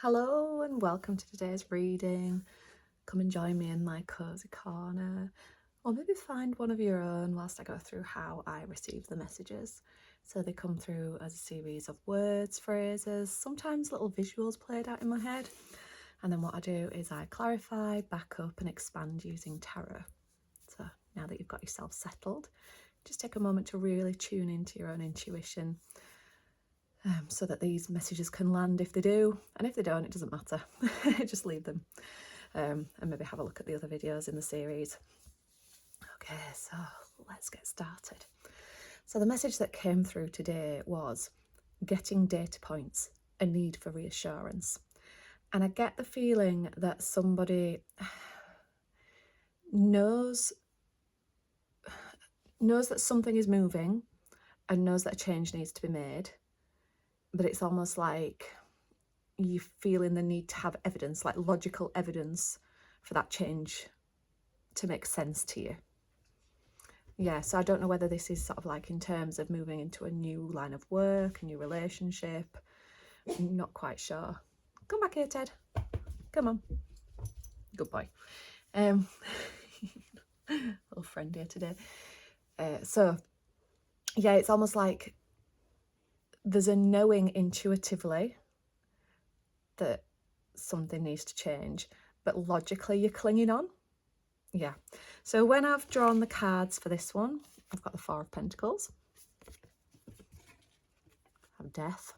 Hello and welcome to today's reading. Come and join me in my cozy corner, or maybe find one of your own whilst I go through how I receive the messages. So they come through as a series of words, phrases, sometimes little visuals played out in my head. And then what I do is I clarify, back up and expand using tarot. So now that you've got yourself settled, just take a moment to really tune into your own intuition. So that these messages can land if they do, and if they don't, it doesn't matter. Just leave them, and maybe have a look at the other videos in the series. Okay, so let's get started. So the message that came through today was getting data points, a need for reassurance. And I get the feeling that somebody knows that something is moving and knows that a change needs to be made. But it's almost like you feeling the need to have evidence, like logical evidence for that change to make sense to you. Yeah, so I don't know whether this is sort of like in terms of moving into a new line of work, a new relationship. I'm not quite sure. Come back here, Ted. Come on. Good boy. Little friend here today. So, yeah, it's almost like there's a knowing intuitively that something needs to change, but logically you're clinging on. Yeah. So when I've drawn the cards for this one, I've got the Four of Pentacles. I have Death.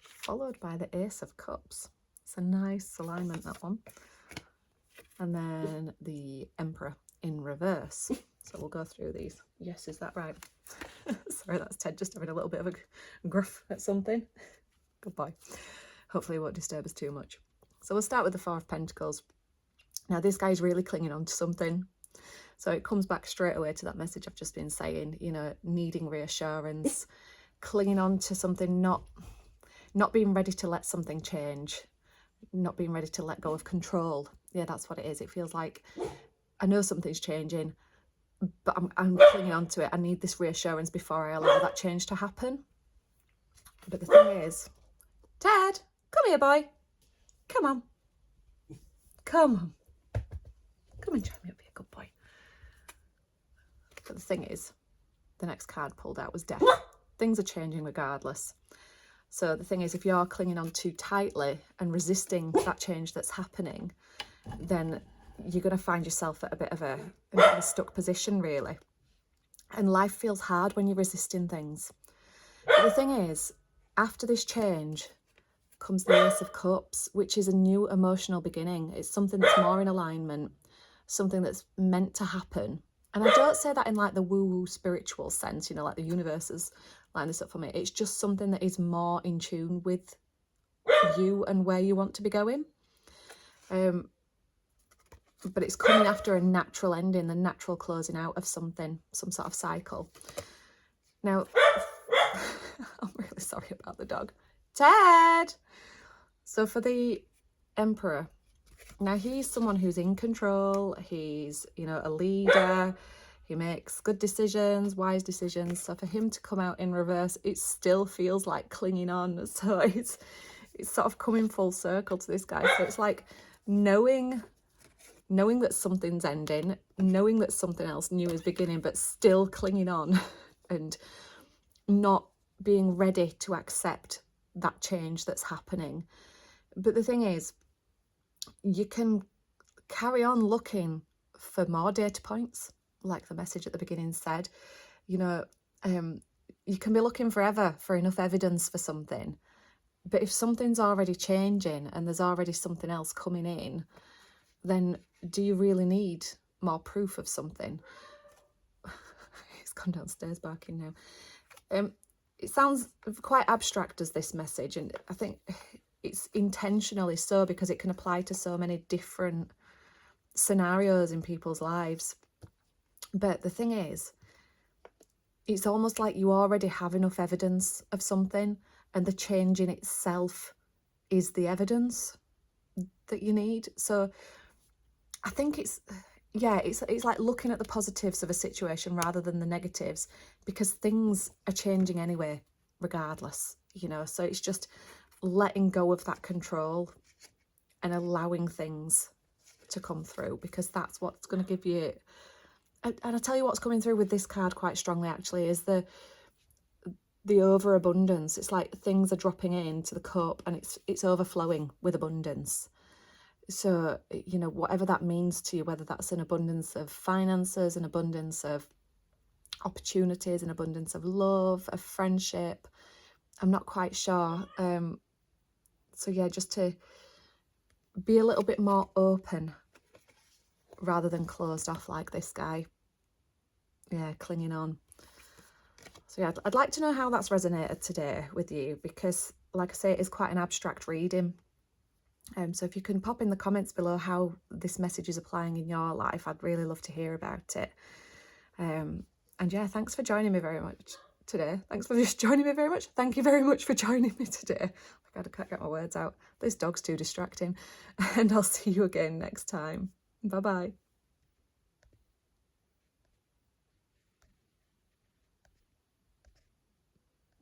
Followed by the Ace of Cups. It's a nice alignment, that one. And then the Emperor in reverse. So we'll go through these. Yes, is that right? Sorry, that's Ted just having a little bit of a gruff at something. Good boy. Hopefully it won't disturb us too much. So we'll start with the Four of Pentacles. Now this guy's really clinging on to something. So it comes back straight away to that message I've just been saying, you know, needing reassurance, clinging on to something, not being ready to let something change, not being ready to let go of control. Yeah, that's what it is. It feels like I know something's changing, but I'm clinging on to it. I need this reassurance before I allow that change to happen. But the thing is, Ted, come here, boy. Come on. Come on. Come and join me up here, good boy. But the thing is, the next card pulled out was Death. Things are changing regardless. So the thing is, if you're clinging on too tightly and resisting that change that's happening, then you're going to find yourself at a bit of a stuck position, really. And life feels hard when you're resisting things. But the thing is, after this change comes the Ace of Cups, which is a new emotional beginning. It's something that's more in alignment, something that's meant to happen. And I don't say that in like the woo-woo spiritual sense, you know, like the universe has lined this up for me. It's just something that is more in tune with you and where you want to be going. But it's coming after a natural ending, the natural closing out of something, some sort of cycle. Now, I'm really sorry about the dog. Ted! So for the Emperor, now he's someone who's in control. He's, you know, a leader. He makes good decisions, wise decisions. So for him to come out in reverse, it still feels like clinging on. So it's sort of coming full circle to this guy. So it's like knowing that something's ending, knowing that something else new is beginning, but still clinging on and not being ready to accept that change that's happening. But the thing is, you can carry on looking for more data points, like the message at the beginning said. You know, you can be looking forever for enough evidence for something. But if something's already changing and there's already something else coming in, then do you really need more proof of something? He's gone downstairs barking now. It sounds quite abstract as this message, and I think it's intentionally so because it can apply to so many different scenarios in people's lives. But the thing is, it's almost like you already have enough evidence of something, and the change in itself is the evidence that you need. So I think it's like looking at the positives of a situation rather than the negatives, because things are changing anyway, regardless, you know. So it's just letting go of that control and allowing things to come through, because that's what's going to give you. And I tell you what's coming through with this card quite strongly actually is the overabundance. It's like things are dropping into the cup and it's overflowing with abundance. So, you know, whatever that means to you, whether that's an abundance of finances, an abundance of opportunities, an abundance of love, of friendship, I'm not quite sure. So yeah, just to be a little bit more open rather than closed off like this guy. Yeah, clinging on. So yeah, I'd like to know how that's resonated today with you, because like I say, it is quite an abstract reading. So if you can pop in the comments below how this message is applying in your life, I'd really love to hear about it. And yeah, thanks for joining me very much today. Thanks for just joining me very much. Thank you very much for joining me today. I can't get my words out. This dog's too distracting. And I'll see you again next time. Bye-bye.